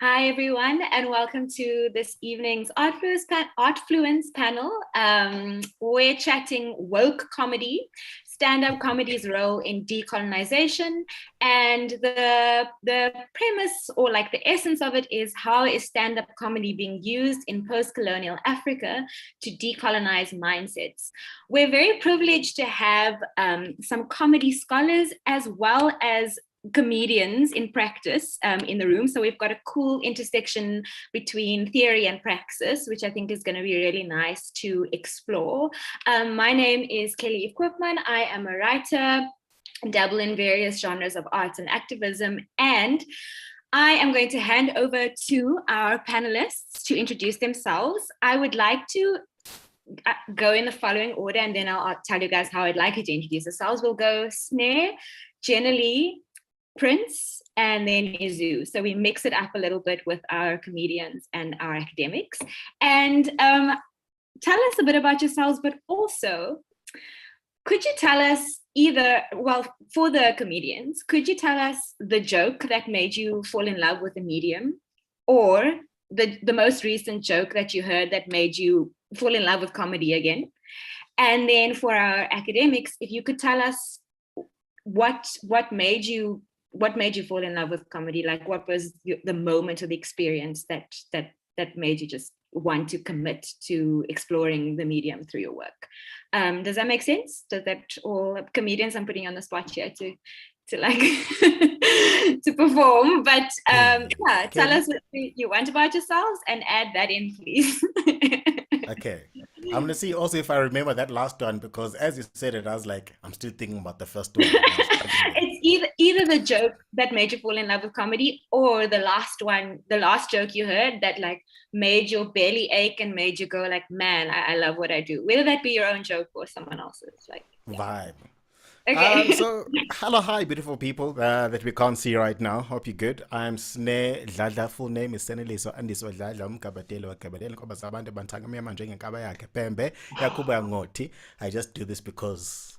Hi, everyone, and welcome to this evening's Artfluence panel. We're chatting woke comedy, stand-up comedy's role in decolonization, and the premise, or like the essence of it, is how is stand-up comedy being used in post-colonial Africa to decolonize mindsets. We're very privileged to have some comedy scholars as well as comedians in practice in the room. So we've got a cool intersection between theory and praxis, which I think is going to be really nice to explore. My name is Kelly Equipman. I am a writer, dabble in various genres of arts and activism, and I am going to hand over to our panelists to introduce themselves. I would like to go in the following order, and then I'll tell you guys how I'd like you to introduce yourselves. We'll go Snare, generally, Prince, and then Izu. So we mix it up a little bit with our comedians and our academics. And tell us a bit about yourselves, but also, could you tell us for the comedians, could you tell us the joke that made you fall in love with the medium, or the most recent joke that you heard that made you fall in love with comedy again? And then for our academics, if you could tell us what made you fall in love with comedy? Like, what was the moment or the experience that made you just want to commit to exploring the medium through your work? Does that make sense? Does that all comedians? I'm putting you on the spot here to like to perform, but tell us what you want about yourselves and add that in, please. Okay. I'm gonna see also if I remember that last one because as you said it, I was like, I'm still thinking about the first one and I was struggling there. It's either the joke that made you fall in love with comedy, or the last joke you heard that like made your belly ache and made you go like, man, I love what I do. Whether that be your own joke or someone else's. Like, yeah. Vibe. Okay. So hello, hi, beautiful people that we can't see right now. Hope you're good. I'm Sneh Dladla. Full name is Seneliso Andiso Dladla. Umkabatelo wakabadelo ngoba sabantu bantangame manje ngenkaba yakhe Pembe yakuba ngoti. I just do this because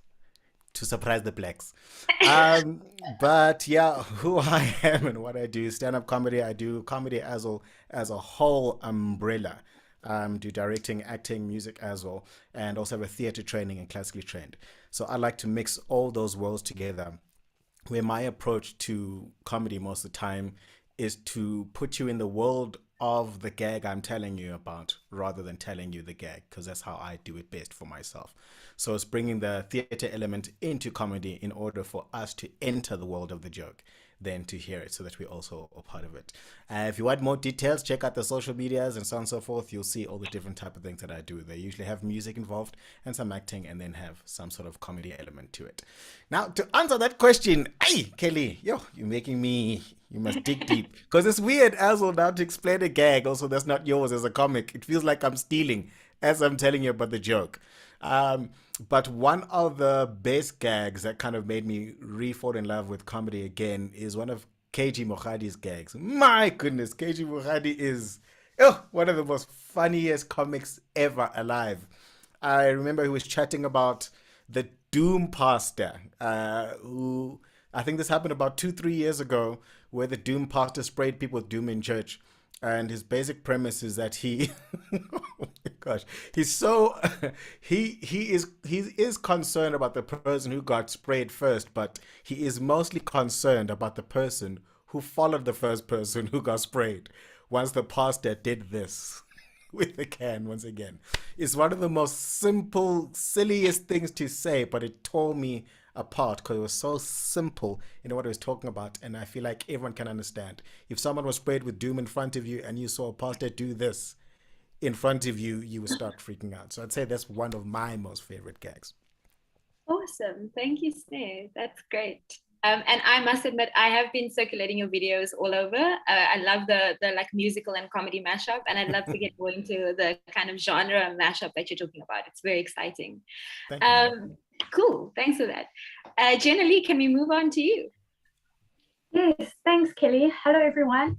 to surprise the blacks. But yeah, who I am and what I do, stand-up comedy. I do comedy as a whole umbrella. Do directing, acting, music as well, and also have a theater training and classically trained. So I like to mix all those worlds together. Where my approach to comedy most of the time is to put you in the world of the gag I'm telling you about rather than telling you the gag, because that's how I do it best for myself. So it's bringing the theater element into comedy in order for us to enter the world of the joke than to hear it so that we also are part of it. If you want more details, check out the social medias and so on and so forth. You'll see all the different type of things that I do. They usually have music involved and some acting and then have some sort of comedy element to it. Now, to answer that question, hey, Kelly, you're making me, you must dig deep. Because it's weird as well now to explain a gag also that's not yours as a comic. It feels like I'm stealing as I'm telling you about the joke. But one of the best gags that kind of made me re-fall in love with comedy again is one of KG Moghadi's gags. My goodness, KG Moghadi is one of the most funniest comics ever alive. I remember he was chatting about the Doom pastor, who I think this happened about 2-3 years ago, where the Doom pastor sprayed people with Doom in church. And his basic premise is that he, oh my gosh, he's so he is concerned about the person who got sprayed first, but he is mostly concerned about the person who followed the first person who got sprayed. Once the pastor did this with the can once again, it's one of the most simple, silliest things to say, but it tore me apart because it was so simple in what it was talking about, and I feel like everyone can understand. If someone was sprayed with doom in front of you and you saw a pastor do this in front of you, you would start freaking out. So I'd say that's one of my most favorite gags. Awesome. Thank you, Sneh. That's great. And I must admit, I have been circulating your videos all over. I love the like musical and comedy mashup, and I'd love to get more into the kind of genre mashup that you're talking about. It's very exciting. Thank you, man. Cool. Thanks for that. Jenna Lee, can we move on to you? Yes, thanks, Kelly. Hello, everyone.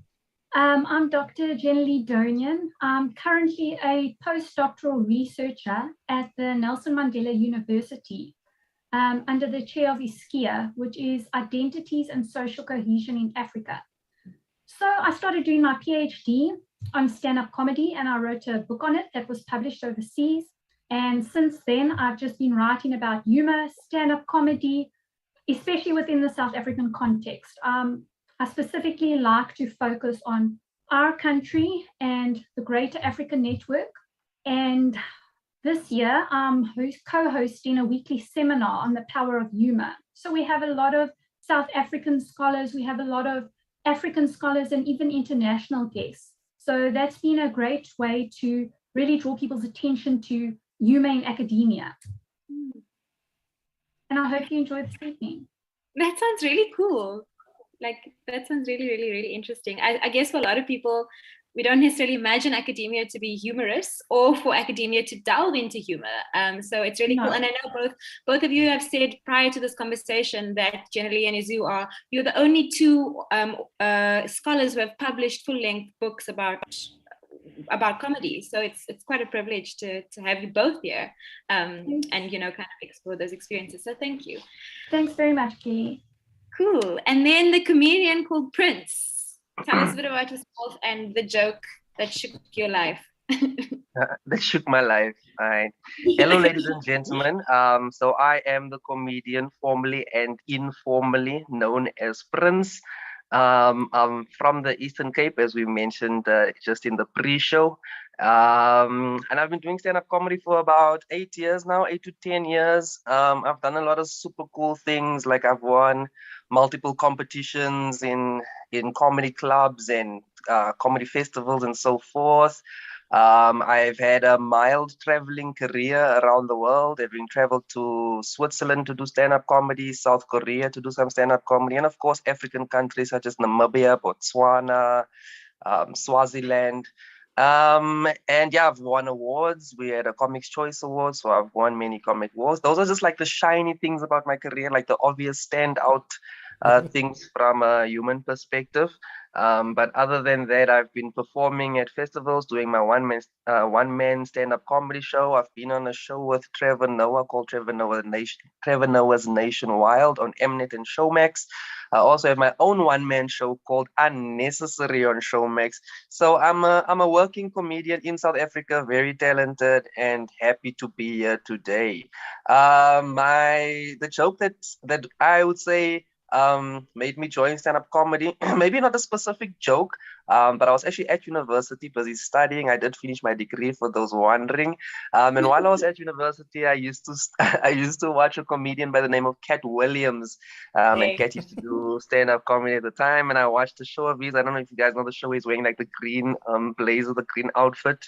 I'm Dr. Jenny Donian. I'm currently a postdoctoral researcher at the Nelson Mandela University under the chair of ISKIA, which is Identities and Social Cohesion in Africa. So I started doing my PhD on stand-up comedy, and I wrote a book on it that was published overseas. And since then, I've just been writing about humor, stand-up comedy, especially within the South African context. I specifically like to focus on our country and the Greater African Network. And this year, I'm co-hosting a weekly seminar on the power of humor. So we have a lot of South African scholars, we have a lot of African scholars, and even international guests. So that's been a great way to really draw people's attention to humor in academia. And I hope you enjoyed this evening. That sounds really cool. Like, that sounds really, really, really interesting. I guess for a lot of people, we don't necessarily imagine academia to be humorous or for academia to delve into humor. So it's really cool. And I know both of you have said prior to this conversation that Jenny and Izu you're the only two scholars who have published full-length books about comedy. So it's quite a privilege to have you both here and, kind of explore those experiences. So thank you. Thanks very much, Kelly. Cool. And then the comedian called Prince. Tell us a bit about yourself and the joke that shook your life. That shook my life. Right. Hello, ladies and gentlemen. So I am the comedian, formally and informally known as Prince. I'm from the Eastern Cape, as we mentioned just in the pre-show. And I've been doing stand-up comedy for about 8 years now, 8 to 10 years. I've done a lot of super cool things, like I've won multiple competitions in comedy clubs and comedy festivals and so forth. I've had a mild traveling career around the world, having traveled to Switzerland to do stand-up comedy, South Korea to do some stand-up comedy, and of course, African countries such as Namibia, Botswana, Swaziland. And yeah, I've won awards. We had a Comics Choice Award, so I've won many comic awards. Those are just like the shiny things about my career, like the obvious standout things from a human perspective. But other than that, I've been performing at festivals, doing my one-man stand-up comedy show. I've been on a show with Trevor Noah called Trevor Noah's Nation Wild on Mnet and Showmax. I also have my own one-man show called Unnecessary on Showmax. So I'm a working comedian in South Africa, very talented and happy to be here today. The joke that I would say made me join stand-up comedy, maybe not a specific joke, but I was actually at university busy studying. I did finish my degree, for those wondering. And while I was at university, I used to watch a comedian by the name of Cat Williams. And Cat used to do stand-up comedy at the time, and I watched the show of his. I don't know if you guys know the show. He's wearing like the green blazer, the green outfit.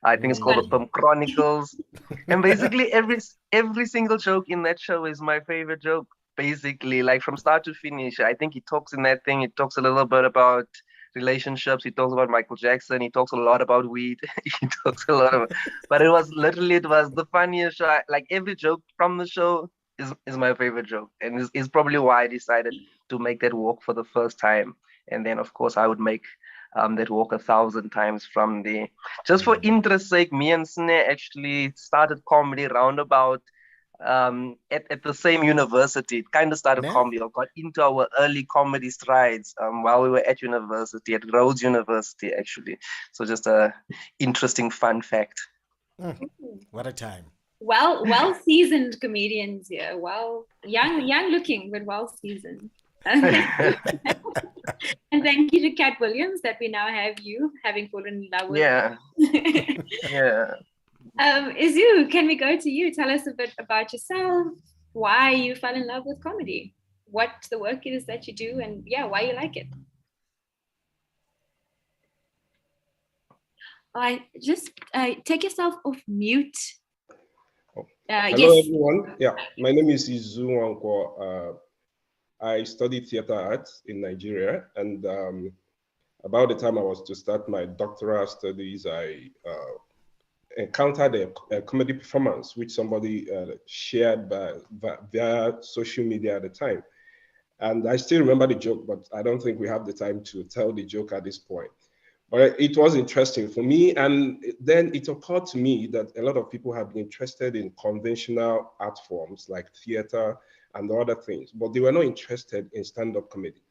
I think it's called the Pimp Chronicles. And basically every single joke in that show is my favorite joke. Basically, like from start to finish. I think he talks in that thing. He talks a little bit about relationships. He talks about Michael Jackson. He talks a lot about weed. He talks a lot about, but it was the funniest show. Like every joke from the show is my favorite joke, and is probably why I decided to make that walk for the first time. And then of course I would make that walk 1,000 times from there. Just for interest's sake, me and Sneh actually started comedy roundabout at the same university. It kind of started comedy, or got into our early comedy strides while we were at university, at Rhodes University, actually. So just a interesting fun fact. What a time. Well seasoned comedians here. Well, young looking, but well seasoned. And thank you to Cat Williams that we now have you having fallen in love with. Yeah. Yeah. Izu, can we go to you? Tell us a bit about yourself, why you fell in love with comedy, what the work is that you do, and yeah, why you like it. Just take yourself off mute. Hello, everyone. Yeah, my name is Izu Nwankwo. I studied theater arts in Nigeria, and about the time I was to start my doctoral studies, I encountered a comedy performance which somebody shared via social media at the time. And I still remember the joke, but I don't think we have the time to tell the joke at this point. But it was interesting for me. And then it occurred to me that a lot of people have been interested in conventional art forms like theater and other things, but they were not interested in stand-up comedy.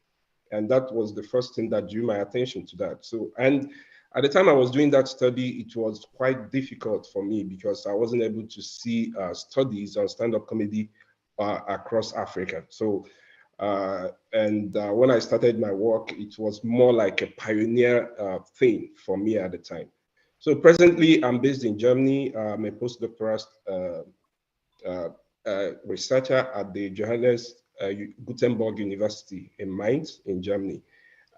And that was the first thing that drew my attention to that. So, and at the time I was doing that study, it was quite difficult for me because I wasn't able to see studies on stand-up comedy across Africa. So, when I started my work, it was more like a pioneer thing for me at the time. So presently, I'm based in Germany. I'm a postdoctoral researcher at the Johannes Gutenberg University in Mainz in Germany.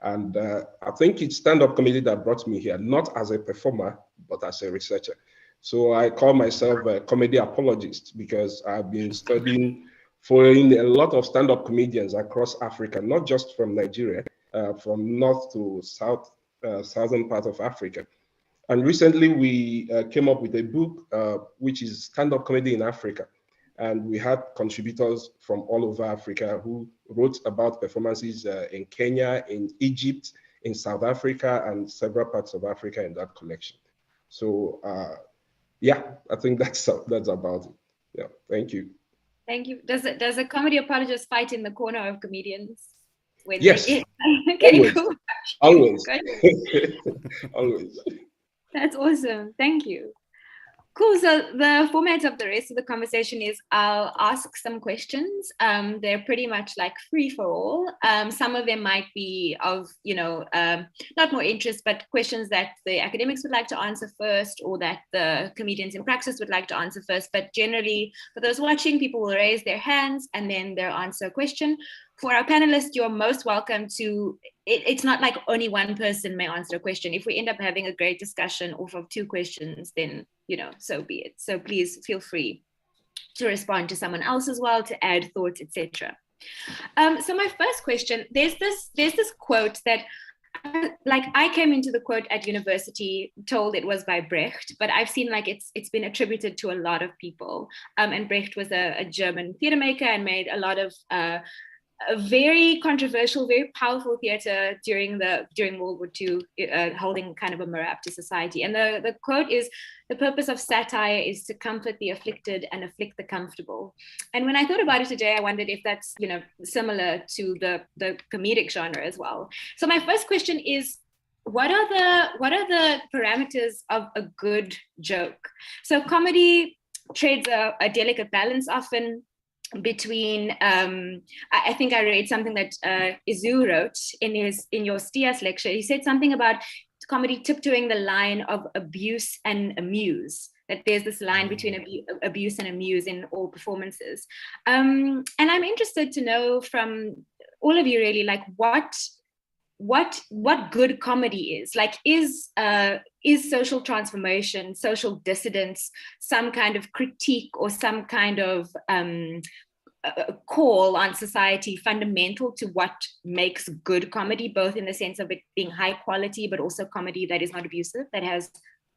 And I think it's stand-up comedy that brought me here, not as a performer, but as a researcher. So I call myself a comedy apologist because I've been studying, following a lot of stand-up comedians across Africa, not just from Nigeria, from north to south, southern part of Africa. And recently we came up with a book, which is stand-up comedy in Africa. And we had contributors from all over Africa who wrote about performances in Kenya, in Egypt, in South Africa, and several parts of Africa in that collection. So yeah, I think that's about it. Yeah, thank you. Thank you. Does a comedy apologist fight in the corner of comedians? Yes. Okay, Always. cool. Always. Always. That's awesome. Thank you. Cool. So the format of the rest of the conversation is I'll ask some questions. They're pretty much like free for all. Some of them might be of, not more interest, but questions that the academics would like to answer first or that the comedians in praxis would like to answer first. But generally, for those watching, people will raise their hands and then they'll answer a question. For our panelists, you're most welcome to, it's not like only one person may answer a question. If we end up having a great discussion off of two questions, then, so be it. So please feel free to respond to someone else as well, to add thoughts, etc. So my first question, there's this quote that, I came into the quote at university, told it was by Brecht, but I've seen it's been attributed to a lot of people. And Brecht was a German theater maker and made a lot of a very controversial, very powerful theater during World War II, holding kind of a mirror up to society. And the quote is, "The purpose of satire is to comfort the afflicted and afflict the comfortable." And when I thought about it today, I wondered if that's similar to the comedic genre as well. So my first question is, what are the parameters of a good joke? So comedy trades a delicate balance often between I think I read something that Izu wrote in your STIAS lecture. He said something about comedy tiptoeing the line of abuse and amuse, that there's this line between abuse and amuse in all performances. And I'm interested to know from all of you really, what good comedy is. Is social transformation, social dissidence, some kind of critique or some kind of a call on society fundamental to what makes good comedy, both in the sense of it being high quality, but also comedy that is not abusive, that has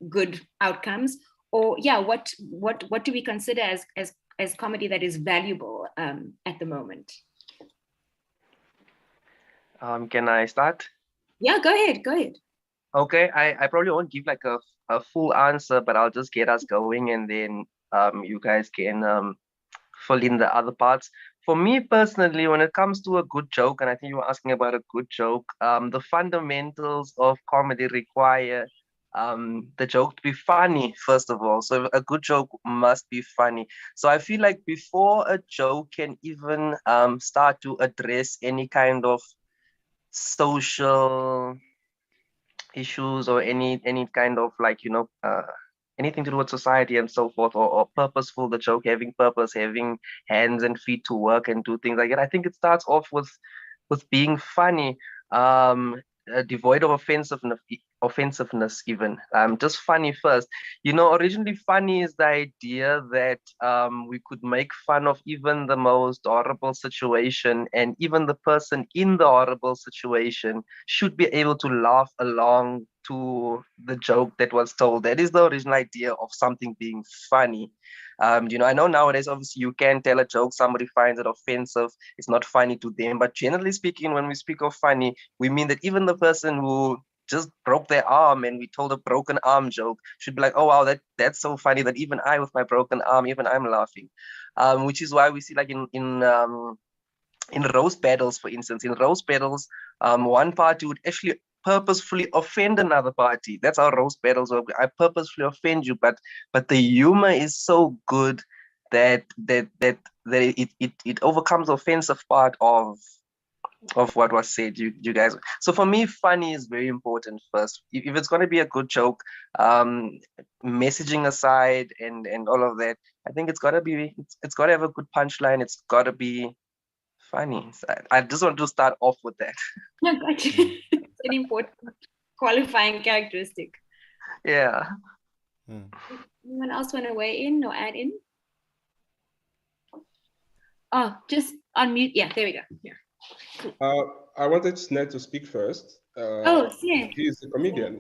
good outcomes? Or what do we consider as comedy that is valuable at the moment? Can I start? Yeah, go ahead. Okay, I probably won't give a full answer, but I'll just get us going, and then you guys can fill in the other parts. For me personally, when it comes to a good joke, and I think you were asking about a good joke, the fundamentals of comedy require the joke to be funny, first of all. So a good joke must be funny. So I feel like before a joke can even start to address any kind of social issues or any kind of anything to do with society and so forth, or purposeful, the joke having purpose, having hands and feet to work and do things like that, I think it starts off with being funny, devoid of offensiveness even, just funny first. Originally funny is the idea that we could make fun of even the most horrible situation, and even the person in the horrible situation should be able to laugh along to the joke that was told. That is the original idea of something being funny. I know nowadays, obviously, you can tell a joke, somebody finds it offensive, it's not funny to them. But generally speaking, when we speak of funny, we mean that even the person who just broke their arm and we told a broken arm joke should be like, oh, wow, that's so funny that even I with my broken arm, even I'm laughing. Which is why we see in in roast battles, for instance, in roast battles, one party would actually purposefully offend another party. That's how roast battles work. I purposefully offend you, but the humor is so good that it overcomes the offensive part of what was said, you guys. So for me, funny is very important first. If it's going to be a good joke, messaging aside and all of that, I think it's got to have a good punchline. It's got to be funny. So I just want to start off with that. No, gotcha. It's an important qualifying characteristic. Yeah. Anyone else want to weigh in or add in? Oh, just unmute. Yeah, there we go. Yeah. Cool. I wanted Sneh to speak first. Sneh. He's a comedian.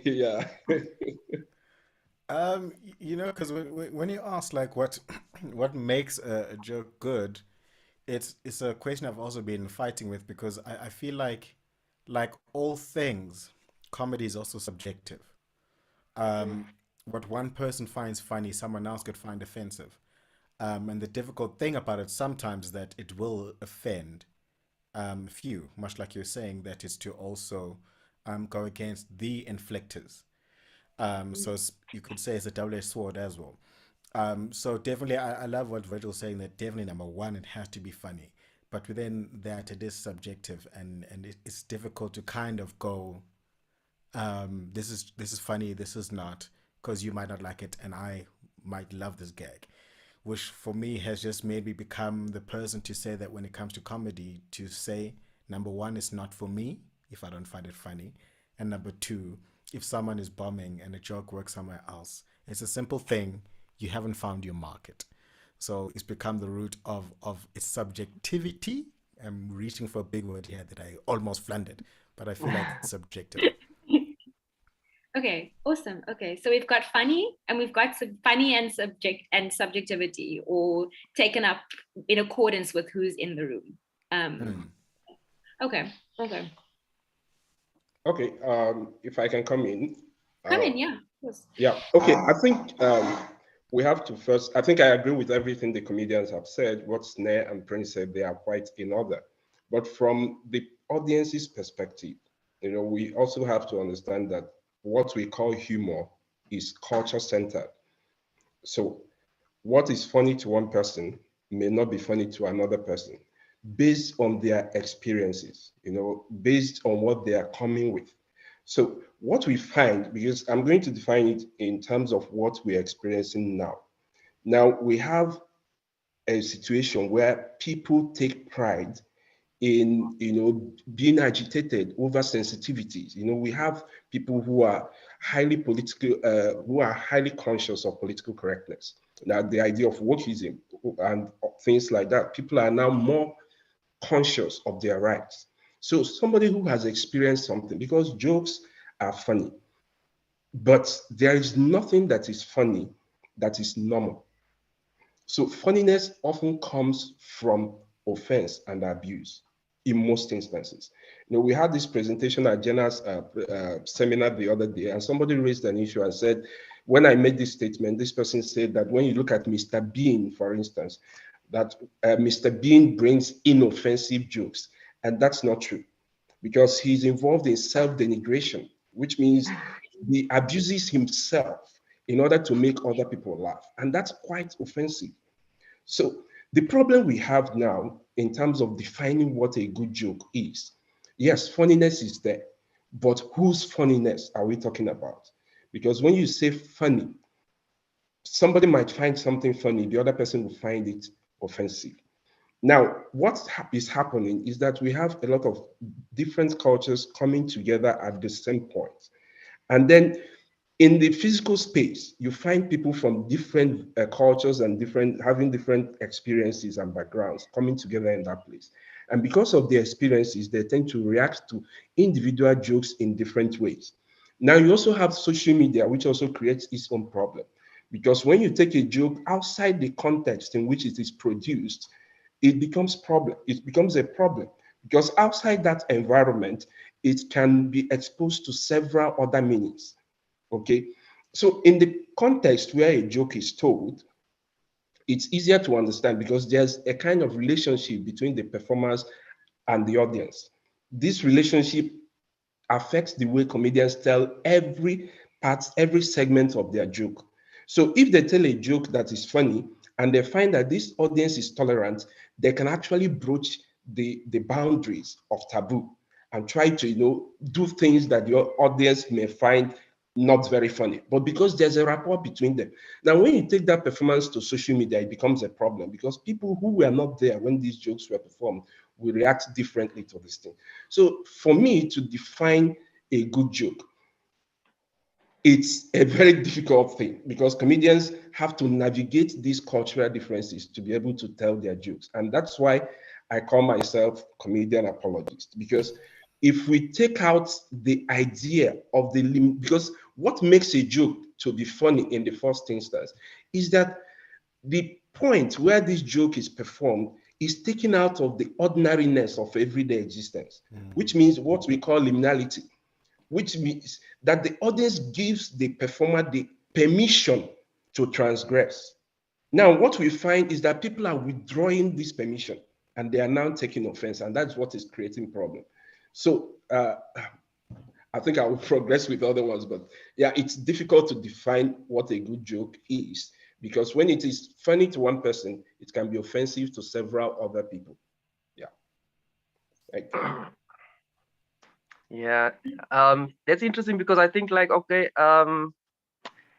Yeah. You know, because when you ask like what makes a joke good, it's a question I've also been fighting with, because I feel like all things, comedy is also subjective. What one person finds funny, someone else could find offensive. And the difficult thing about it sometimes that it will offend few, much like you're saying, that is to also go against the inflictors. So you could say it's a double-edged sword as well. So definitely, I love what Virgil's saying, that definitely number one, it has to be funny. But within that, it is subjective, and it's difficult to kind of go, this is funny, this is not, because you might not like it, and I might love this gag, which for me has just made me become the person to say that when it comes to comedy, to say number one, it's not for me if I don't find it funny, and number two, if someone is bombing and a joke works somewhere else, it's a simple thing, you haven't found your market. So it's become the root of its subjectivity. I'm reaching for a big word here that I almost flundered, but I feel like it's subjective. Okay, awesome. Okay, so we've got funny, and we've got funny and subjectivity, or taken up in accordance with who's in the room. Okay. Okay. If I can come in. Come in, yeah. Of course. Yeah. Okay. I think we have to first. I think I agree with everything the comedians have said. What Sneh and Prince said, they are quite in order. But from the audience's perspective, you know, we also have to understand that what we call humor is culture-centered. So what is funny to one person may not be funny to another person based on their experiences, you know, based on what they are coming with. So what we find, because I'm going to define it in terms of what we're experiencing now. Now we have a situation where people take pride in, you know, being agitated over sensitivities. You know, we have people who are highly political, who are highly conscious of political correctness. Now, the idea of wokeism and things like that, people are now more conscious of their rights. So somebody who has experienced something, because jokes are funny, but there is nothing that is funny that is normal. So funniness often comes from offense and abuse in most instances. You know, we had this presentation at Jenna's seminar the other day, and somebody raised an issue and said, when I made this statement, this person said that when you look at Mr. Bean, for instance, that Mr. Bean brings inoffensive jokes, and that's not true, because he's involved in self-denigration, which means he abuses himself in order to make other people laugh, and that's quite offensive. So the problem we have now in terms of defining what a good joke is, yes, funniness is there, but whose funniness are we talking about? Because when you say funny, somebody might find something funny, the other person will find it offensive. Now, what is happening is that we have a lot of different cultures coming together at the same point. And then in the physical space, you find people from different cultures and having different experiences and backgrounds coming together in that place. And because of their experiences, they tend to react to individual jokes in different ways. Now, you also have social media, which also creates its own problem. Because when you take a joke outside the context in which it is produced, it becomes a problem. Because outside that environment, it can be exposed to several other meanings. Okay, so in the context where a joke is told, it's easier to understand because there's a kind of relationship between the performers and the audience. This relationship affects the way comedians tell every part, every segment of their joke. So if they tell a joke that is funny and they find that this audience is tolerant, they can actually broach the boundaries of taboo and try to, do things that your audience may find not very funny, but because there's a rapport between them. Now, when you take that performance to social media, it becomes a problem because people who were not there when these jokes were performed will react differently to this thing. So for me to define a good joke, it's a very difficult thing because comedians have to navigate these cultural differences to be able to tell their jokes. And that's why I call myself comedian apologist, because if we take out the idea of the limit, because what makes a joke to be funny in the first instance is that the point where this joke is performed is taken out of the ordinariness of everyday existence, which means what we call liminality, which means that the audience gives the performer the permission to transgress. Now, what we find is that people are withdrawing this permission and they are now taking offense, and that's what is creating problem. So I think I will progress with other ones, but yeah, it's difficult to define what a good joke is because when it is funny to one person, it can be offensive to several other people. Yeah. Thank you. Yeah, that's interesting because I think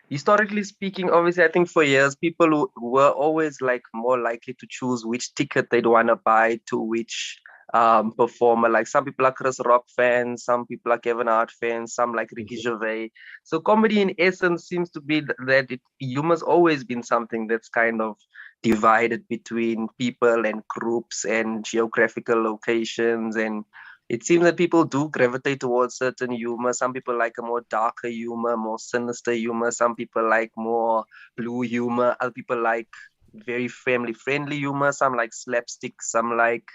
historically speaking, obviously, I think for years, people were always more likely to choose which ticket they'd want to buy to which performer. Like some people are Chris Rock fans, some people are Kevin Hart fans, some like Ricky Gervais. So comedy in essence seems to be that humor's always been something that's kind of divided between people and groups and geographical locations, and it seems that people do gravitate towards certain humor. Some people like a more darker humor, more sinister humor. Some people like more blue humor. Other people like very family-friendly humor. Some like slapstick. Some like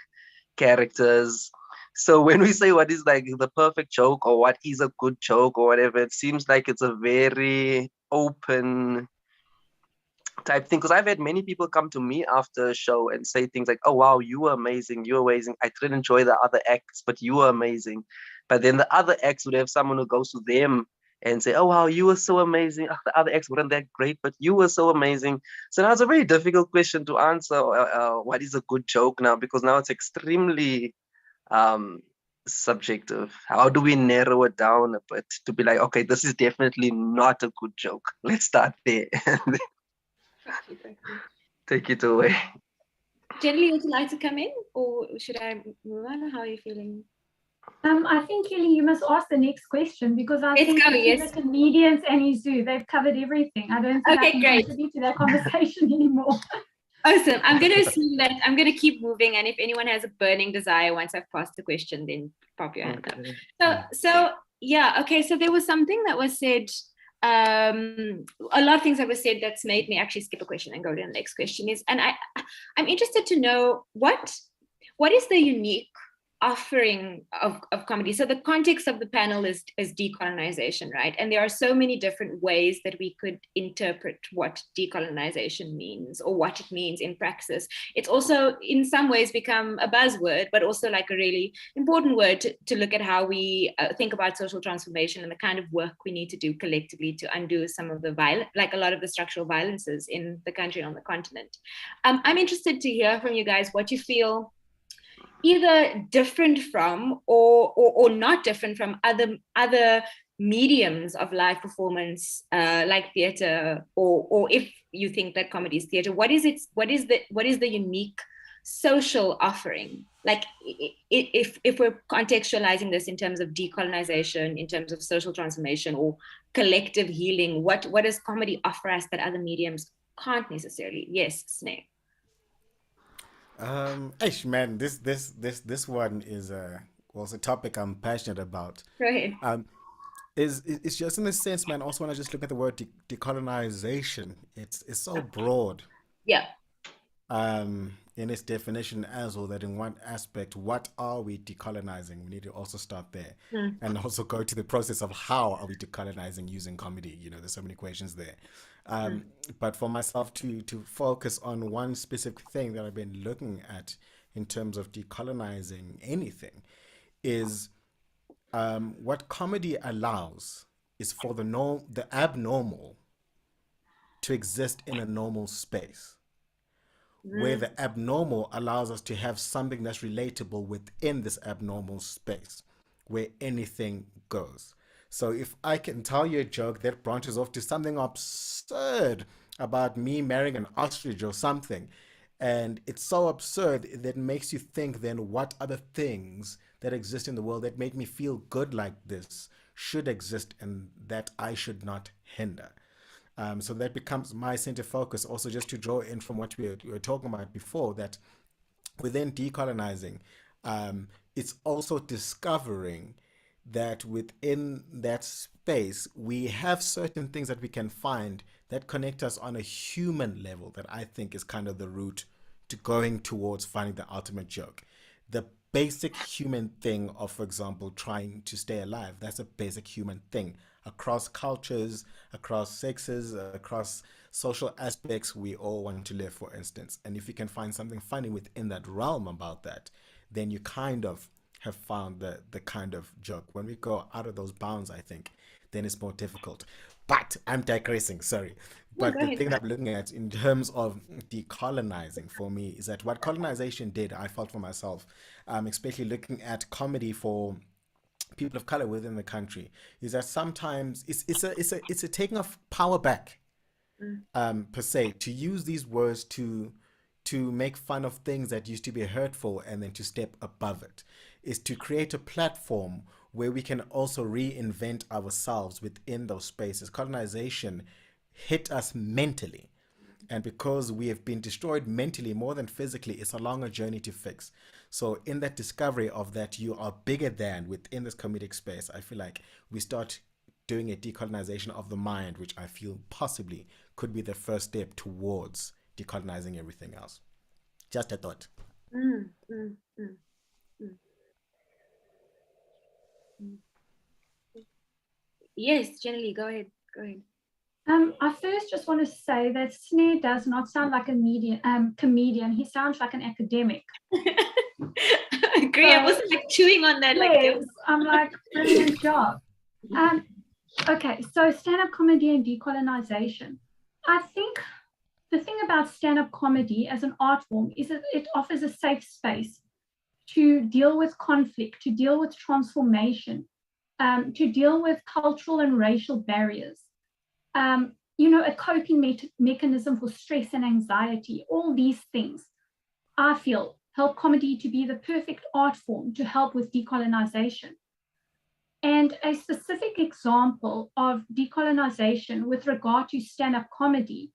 characters. So when we say what is like the perfect joke or what is a good joke or whatever, it seems like it's a very open type thing, because I've had many people come to me after a show and say things like, oh wow, you were amazing, I didn't enjoy the other acts, but you were amazing. But then the other acts would have someone who goes to them and say, oh wow, you were so amazing. The other acts weren't that great, but you were so amazing. So now it's a very difficult question to answer, what is a good joke now, because now it's extremely subjective. How do we narrow it down a bit to be like, okay, this is definitely not a good joke. Let's start there. Take it away. Jenny, would you like to come in, or should I move on? How are you feeling? I think, Kelly, you must ask the next question because I think the comedians and Izu, they've covered everything. I don't think I can contribute to that conversation anymore. Awesome. I'm going to assume that I'm going to keep moving, and if anyone has a burning desire once I've passed the question, then pop your hand up. So yeah, okay. So there was something that was said. A lot of things that were said that's made me actually skip a question and go to the next question and I'm interested to know what is the unique offering of comedy. So the context of the panel is decolonization, right? And there are so many different ways that we could interpret what decolonization means or what it means in praxis. It's also in some ways become a buzzword, but also like a really important word to look at how we think about social transformation and the kind of work we need to do collectively to undo some of the like a lot of the structural violences in the country and on the continent. I'm interested to hear from you guys what you feel either different from or not different from other mediums of live performance, like theater, or if you think that comedy is theater, what is the unique social offering? Like if we're contextualizing this in terms of decolonization, in terms of social transformation or collective healing, what does comedy offer us that other mediums can't necessarily? Yes, Sneh. Man, this one is was a topic I'm passionate about. Go ahead. It's just in a sense, man. Also, when I just look at the word decolonization, it's so broad. Yeah. in its definition as well, that in one aspect, what are we decolonizing? We need to also start there and also go to the process of how are we decolonizing using comedy. You know, there's so many questions there. But for myself to focus on one specific thing that I've been looking at in terms of decolonizing anything is what comedy allows is for the abnormal to exist in a normal space, where the abnormal allows us to have something that's relatable within this abnormal space, where anything goes. So if I can tell you a joke that branches off to something absurd about me marrying an ostrich or something, and it's so absurd that it makes you think, then what other things that exist in the world that make me feel good like this should exist and that I should not hinder. So that becomes my center focus, also just to draw in from what we were talking about before, that within decolonizing, it's also discovering that within that space, we have certain things that we can find that connect us on a human level that I think is kind of the route to going towards finding the ultimate joke. The basic human thing of, for example, trying to stay alive, that's a basic human thing. Across cultures, across sexes, across social aspects, we all want to live, for instance. And if you can find something funny within that realm about that, then you kind of have found the kind of joke. When we go out of those bounds, I think, then it's more difficult. But I'm digressing, sorry. But the thing that I'm looking at in terms of decolonizing for me is that what colonization did, I felt for myself, especially looking at comedy for people of color within the country, is that sometimes it's a taking of power back, per se, to use these words to make fun of things that used to be hurtful and then to step above it, is to create a platform where we can also reinvent ourselves within those spaces. Colonization hit us mentally. And because we have been destroyed mentally more than physically, it's a longer journey to fix. So in that discovery of that you are bigger than within this comedic space, I feel like we start doing a decolonization of the mind, which I feel possibly could be the first step towards decolonizing everything else. Just a thought. Yes, Jenny, go ahead. I first just want to say that Snare does not sound like a comedian. He sounds like an academic. I agree. I was like chewing on that. Yes, I'm like, brilliant job. Okay, so stand-up comedy and decolonization. I think the thing about stand-up comedy as an art form is that it offers a safe space to deal with conflict, to deal with transformation, to deal with cultural and racial barriers. A coping mechanism for stress and anxiety. All these things, I feel, help comedy to be the perfect art form to help with decolonization. And a specific example of decolonization with regard to stand-up comedy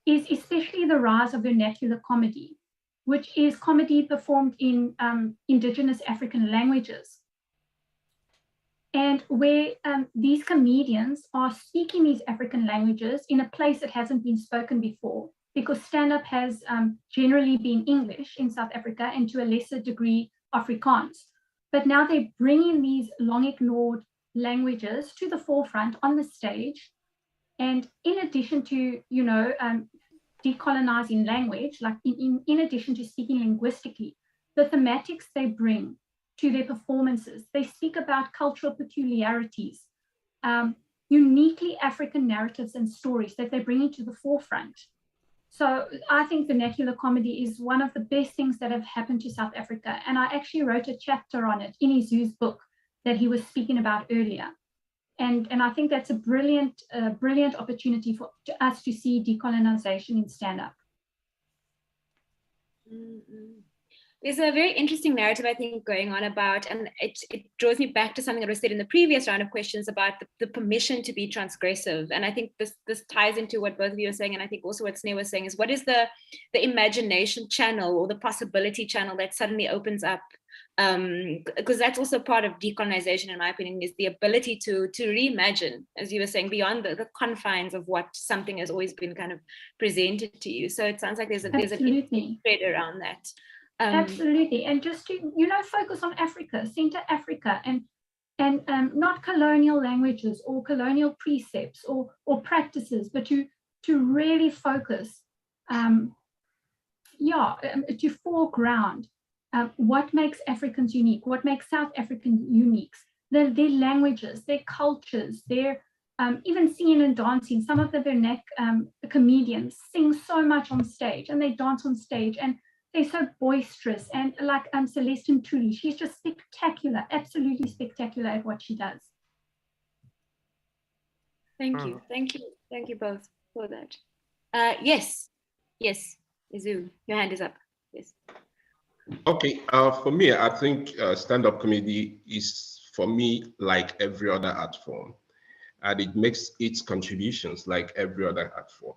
is especially the rise of vernacular comedy, which is comedy performed in indigenous African languages. And where these comedians are speaking these African languages in a place that hasn't been spoken before, because stand-up has generally been English in South Africa and to a lesser degree Afrikaans. But now they're bringing these long-ignored languages to the forefront on the stage. And in addition to, decolonizing language, like in addition to speaking linguistically, the thematics they bring to their performances, they speak about cultural peculiarities, uniquely African narratives and stories that they're bringing to the forefront. So I think vernacular comedy is one of the best things that have happened to South Africa. And I actually wrote a chapter on it in Izu's book that he was speaking about earlier. And I think that's a brilliant opportunity for us to see decolonization in stand-up. There's a very interesting narrative, I think, going on about, and it draws me back to something that was said in the previous round of questions about the permission to be transgressive. And I think this ties into what both of you are saying, and I think also what Sneh was saying is, what is the imagination channel or the possibility channel that suddenly opens up because that's also part of decolonization, in my opinion, is the ability to reimagine, as you were saying, beyond the confines of what something has always been kind of presented to you. So it sounds like there's an interesting thread around that. Absolutely, and just to focus on Africa, center Africa, and not colonial languages or colonial precepts or practices, but to really focus, to foreground what makes Africans unique, what makes South Africans unique, their languages, their cultures, their even singing and dancing. Some of the comedians sing so much on stage, and they dance on stage, and they're so boisterous, and like Celeste Truly, she's just spectacular, absolutely spectacular at what she does. Thank you both for that. Yes, Izu, your hand is up. Yes. Okay, for me, I think stand-up comedy is, for me, like every other art form, and it makes its contributions like every other art form.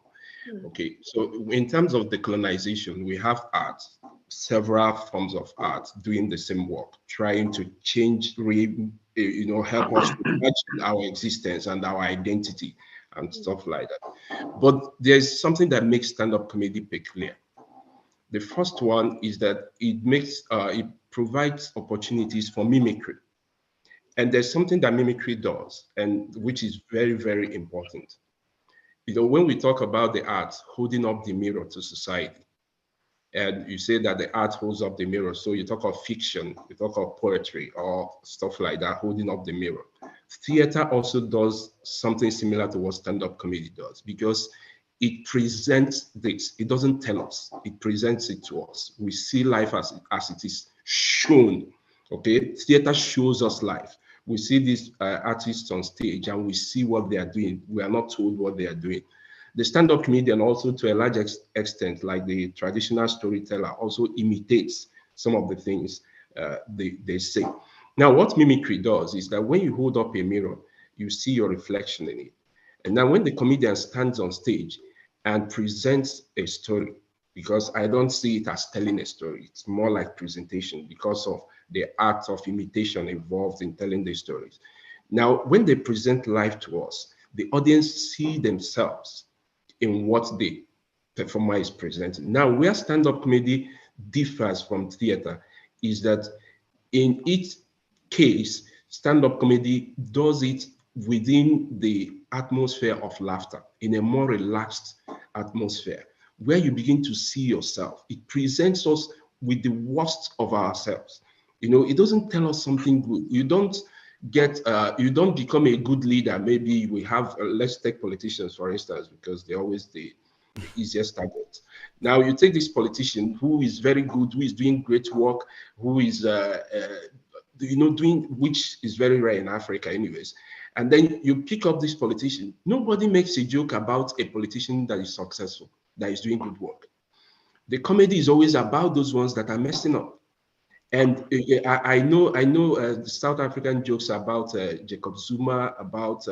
Okay, so in terms of decolonization, we have art, several forms of art doing the same work, trying to change, help us to imagine our existence and our identity and stuff like that. But there's something that makes stand-up comedy peculiar. The first one is that it provides opportunities for mimicry. And there's something that mimicry does, and which is very, very important. When we talk about the art holding up the mirror to society, and you say that the art holds up the mirror, so you talk of fiction, you talk of poetry or stuff like that, holding up the mirror. Theater also does something similar to what stand-up comedy does, because it presents this. It doesn't tell us, it presents it to us. We see life as it is shown, okay? Theater shows us life. We see these artists on stage and we see what they are doing. We are not told what they are doing. The stand-up comedian also, to a large extent, like the traditional storyteller, also imitates some of the things they say. Now, what mimicry does is that when you hold up a mirror, you see your reflection in it. And now when the comedian stands on stage and presents a story, because I don't see it as telling a story, it's more like presentation because of the art of imitation involved in telling the stories. Now, when they present life to us, the audience see themselves in what the performer is presenting. Now, where stand-up comedy differs from theater is that in each case, stand-up comedy does it within the atmosphere of laughter, in a more relaxed atmosphere, where you begin to see yourself. It presents us with the worst of ourselves. It doesn't tell us something good. You don't become a good leader. Maybe we have, let's take politicians, for instance, because they're always the easiest target. Now you take this politician who is very good, who is doing great work, who is, doing, which is very rare in Africa anyways. And then you pick up this politician. Nobody makes a joke about a politician that is successful, that is doing good work. The comedy is always about those ones that are messing up. And I know the South African jokes about Jacob Zuma, about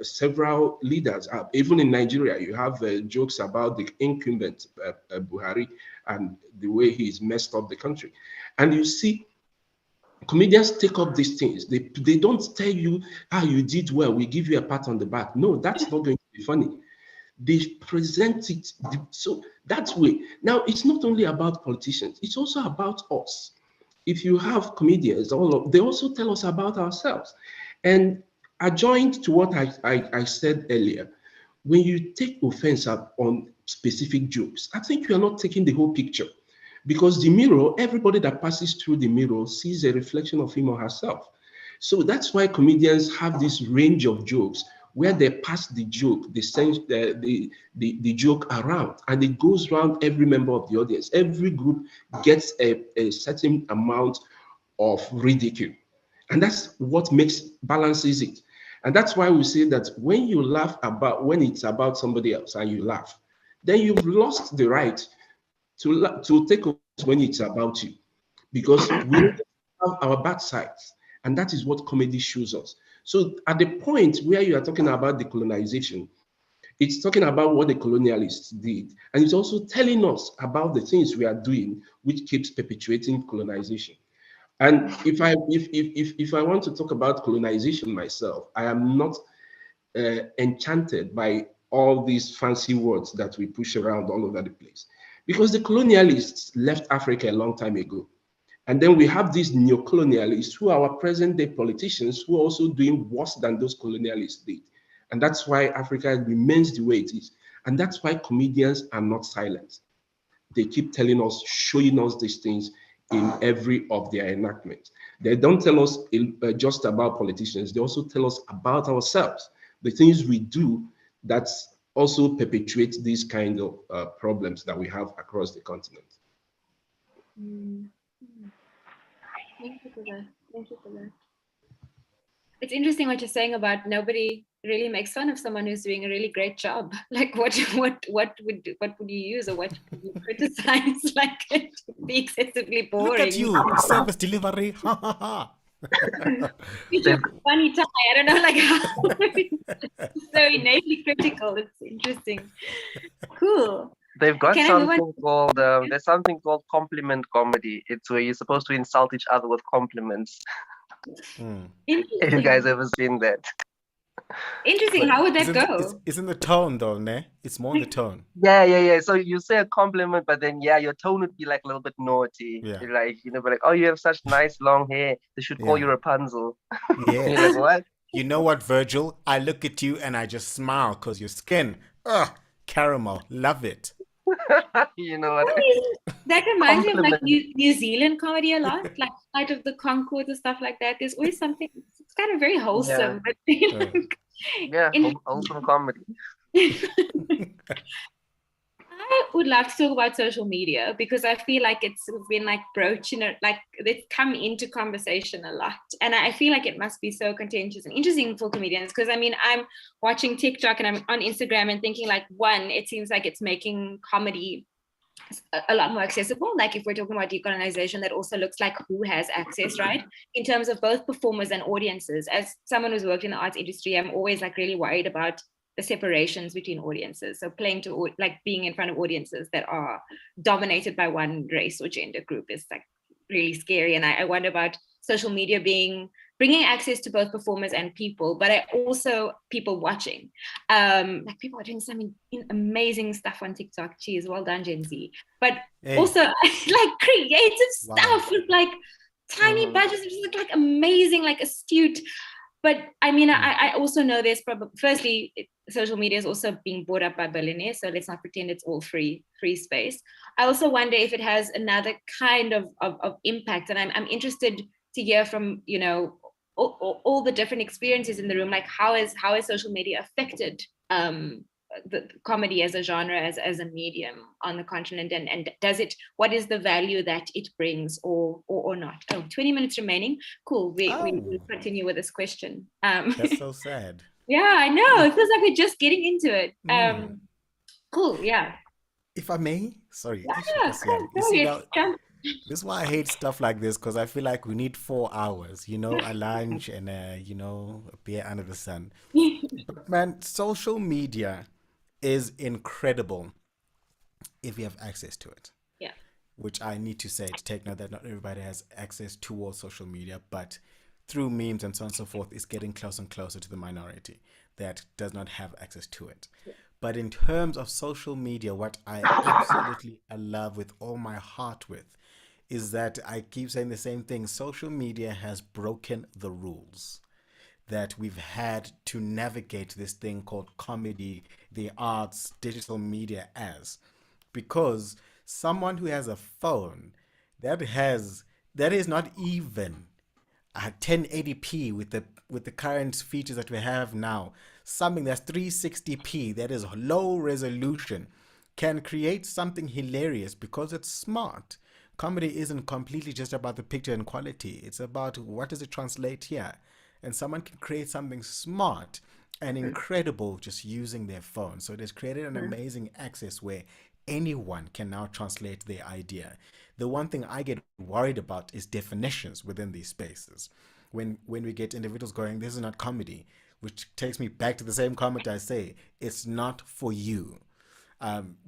several leaders. Even in Nigeria, you have jokes about the incumbent Buhari and the way he's messed up the country. And you see, comedians take up these things. They don't tell you, you did well, we give you a pat on the back. No, that's not going to be funny. They present it so that way. Now, it's not only about politicians, it's also about us. If you have comedians, they also tell us about ourselves. And adjoined to what I said earlier, when you take offense on specific jokes, I think you are not taking the whole picture. Because the mirror, everybody that passes through the mirror sees a reflection of him or herself. So that's why comedians have this range of jokes where they pass the joke, they send the joke around, and it goes around every member of the audience. Every group gets a certain amount of ridicule. And that's what balances it. And that's why we say that when you laugh when it's about somebody else and you laugh, then you've lost the right to take over when it's about you, because we have our bad sides, and that is what comedy shows us. So at the point where you are talking about decolonization, it's talking about what the colonialists did, and it's also telling us about the things we are doing which keeps perpetuating colonization. And if I want to talk about colonization myself, I am not enchanted by all these fancy words that we push around all over the place, because the colonialists left Africa a long time ago. And then we have these neo-colonialists who are our present-day politicians who are also doing worse than those colonialists did. And that's why Africa remains the way it is. And that's why comedians are not silent. They keep telling us, showing us these things in every of their enactments. They don't tell us just about politicians. They also tell us about ourselves, the things we do that also perpetuate these kind of problems that we have across the continent. Thank you for that. Thank you for that. It's interesting what you're saying about nobody really makes fun of someone who's doing a really great job. Like what would you use, or what would you criticize? Like it would be excessively boring. Look at you, service delivery. Ha ha ha. Funny tie. I don't know, like how so innately critical. It's interesting. Cool. They've got something called there's something called compliment comedy. It's where you're supposed to insult each other with compliments. Have you guys ever seen that? Interesting. But how would that go? It's in the tone though, ne? It's more in the tone. Yeah. So you say a compliment, but then your tone would be like a little bit naughty. Yeah. You're like, be like, oh, you have such nice long hair. They should call you Rapunzel. Yeah. You're like, what? You know what, Virgil? I look at you and I just smile because your skin, caramel, love it. You know what? That reminds me of like New Zealand comedy a lot, like Flight of the Conchords and stuff like that. There's always something, it's kind of very wholesome. Yeah. But Wholesome comedy. I would love to talk about social media because I feel like it's been like broached, like it's come into conversation a lot. And I feel like it must be so contentious and interesting for comedians because I mean, I'm watching TikTok and I'm on Instagram and thinking like, one, it seems like it's making comedy a lot more accessible. Like if we're talking about decolonization, that also looks like who has access, right? In terms of both performers and audiences. As someone who's worked in the arts industry, I'm always like really worried about the separations between audiences. So playing to like being in front of audiences that are dominated by one race or gender group is like really scary. And I wonder about social media bringing access to both performers and people, but also people watching. Like people are doing some amazing stuff on TikTok. Geez, well done, Gen Z. But also like creative stuff with like tiny budgets, which is like amazing, like astute. But I mean, I also know there's probably, firstly, social media is also being bought up by billionaires, so let's not pretend it's all free space. I also wonder if it has another kind of impact, and I'm interested to hear from, you know, all the different experiences in the room, like how has social media affected the comedy as a genre, as a medium on the continent, and what is the value that it brings or not? 20 minutes remaining. Cool. We continue with this question. That's so sad. Yeah, I know. It feels like we're just getting into it. Cool. Yeah. If I may, sorry. Yeah, this is why I hate stuff like this, because I feel like we need 4 hours, you know, a lunch and you know, a beer under the sun. But man, social media is incredible if you have access to it. Yeah. Which I need to say, to take note that not everybody has access towards social media, but through memes and so on and so forth, it's getting closer and closer to the minority that does not have access to it. Yeah. But in terms of social media, what I absolutely love with all my heart with is that I keep saying the same thing. Social media has broken the rules that we've had to navigate this thing called comedy, the arts, digital media as. Because someone who has a phone that is not even 1080p with the current features that we have now, something that's 360p, that is low resolution, can create something hilarious because it's smart. Comedy isn't completely just about the picture and quality. It's about what does it translate here. And someone can create something smart and incredible just using their phone. So it has created an amazing access where anyone can now translate their idea. The one thing I get worried about is definitions within these spaces. When we get individuals going, this is not comedy, which takes me back to the same comment I say, it's not for you.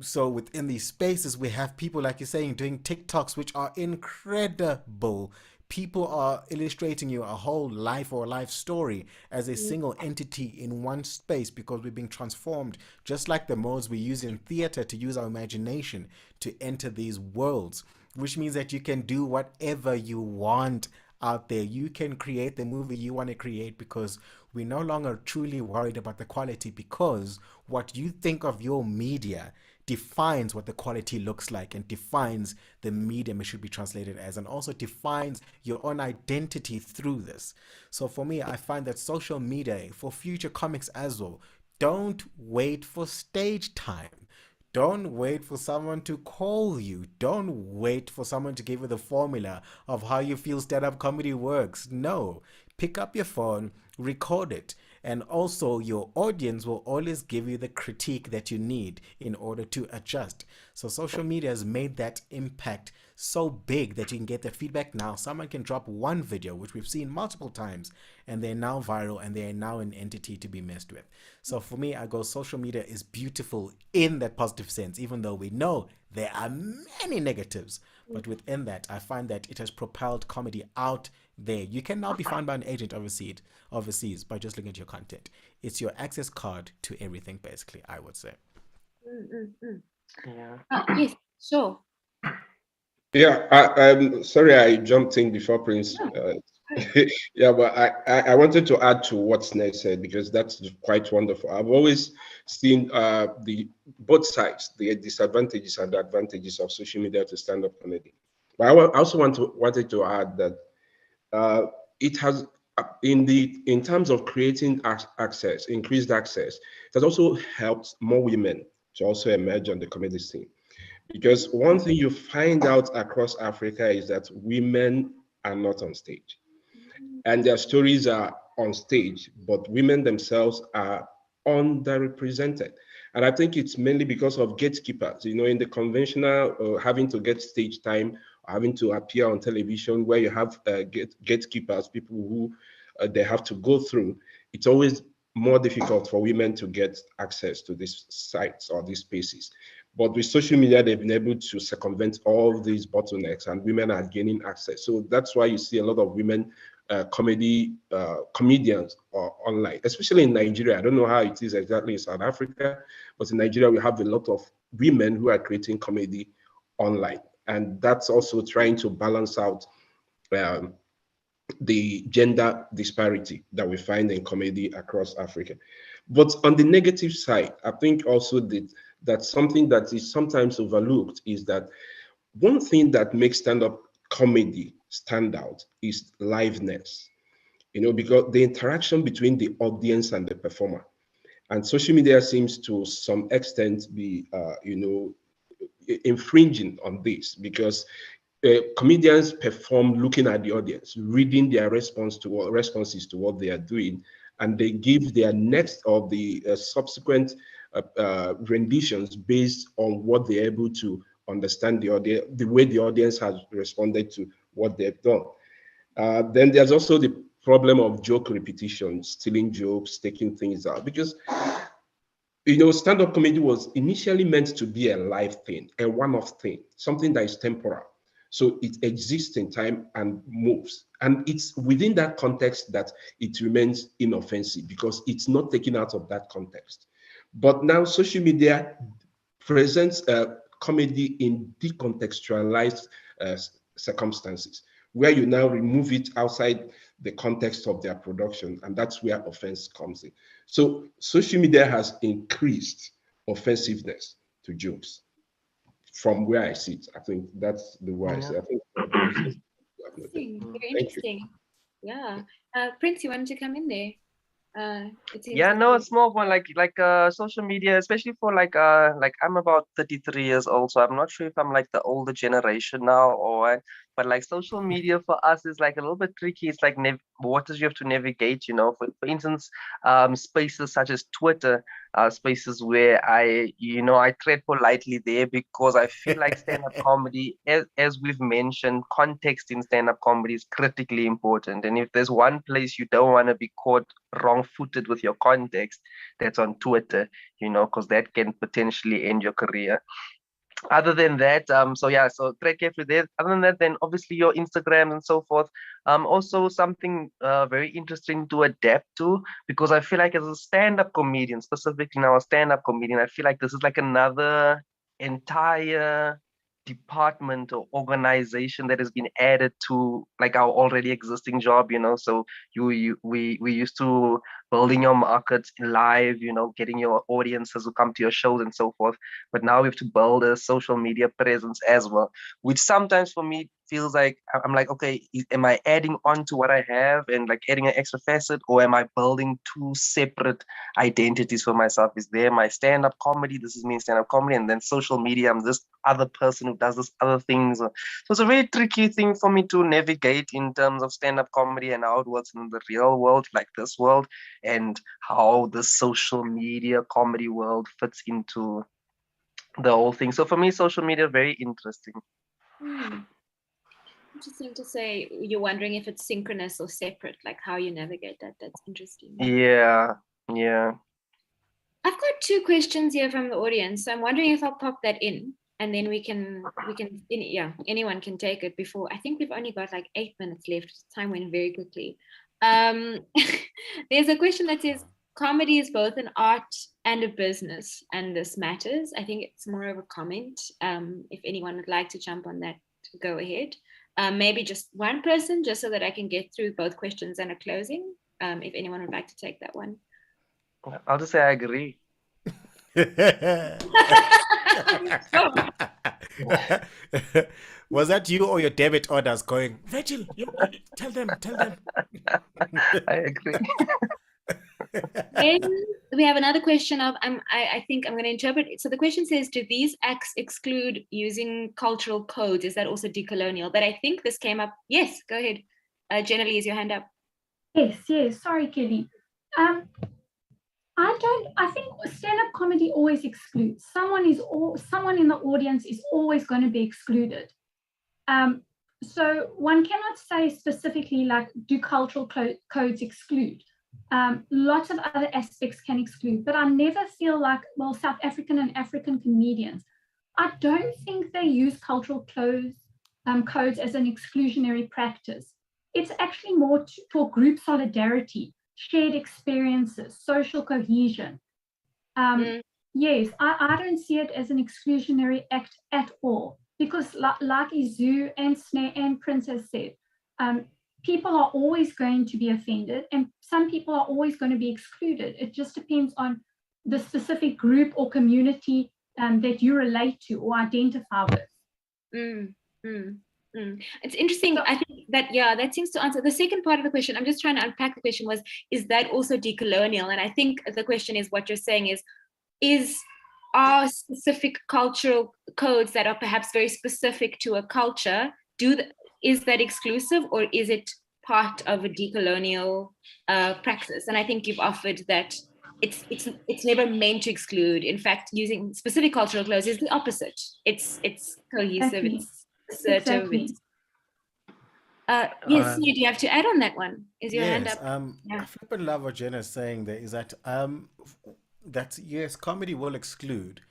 So within these spaces, we have people, like you're saying, doing TikToks, which are incredible People are illustrating you a whole life or life story as a single entity in one space, because we're being transformed, just like the modes we use in theater to use our imagination to enter these worlds, which means that you can do whatever you want out there. You can create the movie you want to create, because we're no longer truly worried about the quality, because what you think of your media defines what the quality looks like, and defines the medium it should be translated as, and also defines your own identity through this. So for me, I find that social media, for future comics as well, don't wait for stage time. Don't wait for someone to call you. Don't wait for someone to give you the formula of how you feel stand-up comedy works. No. Pick up your phone, record it. And also, your audience will always give you the critique that you need in order to adjust. So social media has made that impact so big that you can get the feedback now. Someone can drop one video, which we've seen multiple times, and they're now viral, and they're now an entity to be messed with. So for me, I go, social media is beautiful in that positive sense, even though we know there are many negatives. But within that, I find that it has propelled comedy out there. You can now be found by an agent overseas by just looking at your content. It's your access card to everything, basically, I would say. Yeah. Yes, sure. Yeah, I'm sorry I jumped in before Prince. Yeah, but I wanted to add to what Sneh said, because that's quite wonderful. I've always seen the both sides, the disadvantages and the advantages of social media to stand-up comedy. But I also wanted to add that it has in terms of creating access, increased access, it has also helped more women to also emerge on the comedy scene. Because one thing you find out across Africa is that women are not on stage, and their stories are on stage, but women themselves are underrepresented. And I think it's mainly because of gatekeepers, in the conventional having to get stage time, having to appear on television, where you have gatekeepers, people who they have to go through. It's always more difficult for women to get access to these sites or these spaces. But with social media, they've been able to circumvent all these bottlenecks, and women are gaining access. So that's why you see a lot of women comedians online, especially in Nigeria. I don't know how it is exactly in South Africa, but in Nigeria, we have a lot of women who are creating comedy online. And that's also trying to balance out the gender disparity that we find in comedy across Africa. But on the negative side, I think also that something that is sometimes overlooked is that one thing that makes stand-up comedy stand out is liveness, because the interaction between the audience and the performer. And social media seems to some extent be, infringing on this, because comedians perform looking at the audience, reading their responses to what they are doing, and they give their next or the subsequent renditions based on what they're able to understand the way the audience has responded to what they've done. Then there's also the problem of joke repetition, stealing jokes, taking things out, because stand-up comedy was initially meant to be a live thing, a one-off thing, something that is temporal. So it exists in time and moves. And it's within that context that it remains inoffensive, because it's not taken out of that context. But now social media presents comedy in decontextualized circumstances, where you now remove it outside the context of their production, and that's where offense comes in. So social media has increased offensiveness to jokes from where I sit. I think that's the way I see it. I think interesting. Very interesting. Yeah. Prince, you wanted to come in there? Yeah, no, a small one, like social media, especially for like I'm about 33 years old, so I'm not sure if I'm like the older generation now or what, but like social media for us is like a little bit tricky. It's like waters you have to navigate, for instance, spaces such as Twitter, spaces where I tread politely there, because I feel like stand-up comedy, as we've mentioned, context in stand-up comedy is critically important. And if there's one place you don't want to be caught wrong-footed with your context, that's on Twitter, because that can potentially end your career. other than that, so yeah, so tread carefully there. Other than that, then obviously your Instagram and so forth. Also something very interesting to adapt to, because I feel like as a stand-up comedian, specifically now a stand-up comedian, I feel like this is like another entire department or organization that has been added to like our already existing job, you know. So we used to building your markets live, you know, getting your audiences who come to your shows and so forth. But now we have to build a social media presence as well, which sometimes for me feels like I'm like, okay, am I adding on to what I have and like adding an extra facet, or am I building two separate identities for myself? Is there my stand-up comedy? This is me stand-up comedy, and then social media, I'm this other person who does this other things. So it's a very tricky thing for me to navigate in terms of stand-up comedy and how it works in the real world, like this world, and how the social media comedy world fits into the whole thing. So for me, social media very interesting. Interesting to say. You're wondering if it's synchronous or separate, like how you navigate that. That's interesting. Yeah. I've got two questions here from the audience, so I'm wondering if I'll pop that in, and then we can anyone can take it before. I think we've only got like 8 minutes left. Time went very quickly. There's a question that says, comedy is both an art and a business, and this matters. I think it's more of a comment. If anyone would like to jump on that, go ahead. Maybe just one person, just so that I can get through both questions and a closing. If anyone would like to take that one. I'll just say I agree. Was that you or your debit orders going, Virgil, tell them. I agree. Then we have another question of, I think I'm going to interpret it. So the question says, do these acts exclude using cultural codes? Is that also decolonial? But I think this came up. Yes, go ahead. Jenny, is your hand up? Yes. Sorry, Kelly. I think stand-up comedy always excludes. Someone in the audience is always going to be excluded. So one cannot say specifically like, do cultural codes exclude? Lots of other aspects can exclude, but I never feel like, well, South African and African comedians, I don't think they use cultural codes as an exclusionary practice. It's actually more for group solidarity, shared experiences, social cohesion. Yes, I don't see it as an exclusionary act at all, because like Izu and Snare and Prince has said, people are always going to be offended and some people are always going to be excluded. It just depends on the specific group or community that you relate to or identify with. It's interesting. I think that seems to answer the second part of the question. I'm just trying to unpack the question was, is that also decolonial? And I think the question is, what you're saying is our specific cultural codes that are perhaps very specific to a culture, is that exclusive, or is it part of a decolonial praxis? And I think you've offered that it's never meant to exclude. In fact, using specific cultural codes is the opposite. It's cohesive. Exactly. It's assertive. Exactly. Yes, do you have to add on that one? Is your hand up? I flippin' love what Jen is saying there, is that that yes, comedy will exclude,